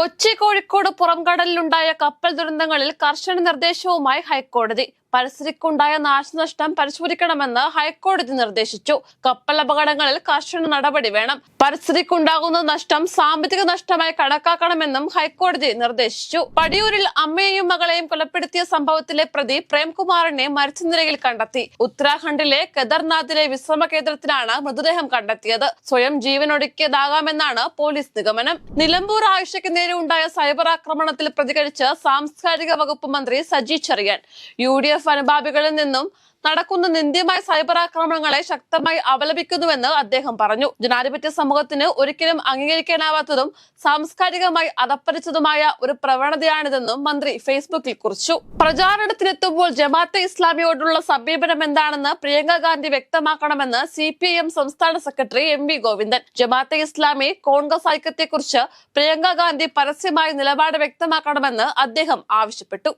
കൊച്ചി കോഴിക്കോട് പുറംകടലിലുണ്ടായ കപ്പൽ ദുരന്തങ്ങളിൽ കർശന നിർദ്ദേശവുമായി ഹൈക്കോടതി. പരിസ്ഥിതിക്കുണ്ടായ നാശനഷ്ടം പരിശോധിക്കണമെന്ന് ഹൈക്കോടതി നിർദ്ദേശിച്ചു. കപ്പൽ അപകടങ്ങളിൽ കർശന നടപടി വേണം. പരിസ്ഥിതിക്കുണ്ടാകുന്ന നഷ്ടം സാമ്പത്തിക നഷ്ടമായി കണക്കാക്കണമെന്നും ഹൈക്കോടതി നിർദ്ദേശിച്ചു. പടിയൂരിൽ അമ്മയെയും മകളെയും കൊലപ്പെടുത്തിയ സംഭവത്തിലെ പ്രതി പ്രേംകുമാറിനെ മരിച്ച നിലയിൽ കണ്ടെത്തി. ഉത്തരാഖണ്ഡിലെ കേദർനാഥിലെ വിശ്രമ കേന്ദ്രത്തിലാണ് മൃതദേഹം കണ്ടെത്തിയത്. സ്വയം ജീവനൊടുക്കിയതാകാമെന്നാണ് പോലീസ് നിഗമനം. നിലമ്പൂർ ആയിഷയ്ക്ക് നേരെ ഉണ്ടായ സൈബർ ആക്രമണത്തിൽ പ്രതികരിച്ച് സാംസ്കാരിക വകുപ്പ് മന്ത്രി സജി ചെറിയാൻ UDF അനുഭാവികളിൽ നിന്നും നടക്കുന്ന നിന്ദ്യമായ സൈബർ ആക്രമണങ്ങളെ ശക്തമായി അപലപിക്കുന്നുവെന്ന് അദ്ദേഹം പറഞ്ഞു. ജനാധിപത്യ സമൂഹത്തിന് ഒരിക്കലും അംഗീകരിക്കാനാവാത്തതും സാംസ്കാരികമായി അതപ്പതിച്ചതുമായ ഒരു പ്രവണതയാണിതെന്നും മന്ത്രി ഫേസ്ബുക്കിൽ കുറിച്ചു. പ്രചാരണത്തിനെത്തുമ്പോൾ ജമാഅത്തെ ഇസ്ലാമിയോടുള്ള സമീപനം എന്താണെന്ന് പ്രിയങ്ക ഗാന്ധി വ്യക്തമാക്കണമെന്ന് CPIM സംസ്ഥാന സെക്രട്ടറി MV ഗോവിന്ദൻ. ജമാഅത്തെ ഇസ്ലാമി കോൺഗ്രസ് ഐക്യത്തെക്കുറിച്ച് പ്രിയങ്ക ഗാന്ധി പരസ്യമായി നിലപാട് വ്യക്തമാക്കണമെന്ന് അദ്ദേഹം ആവശ്യപ്പെട്ടു.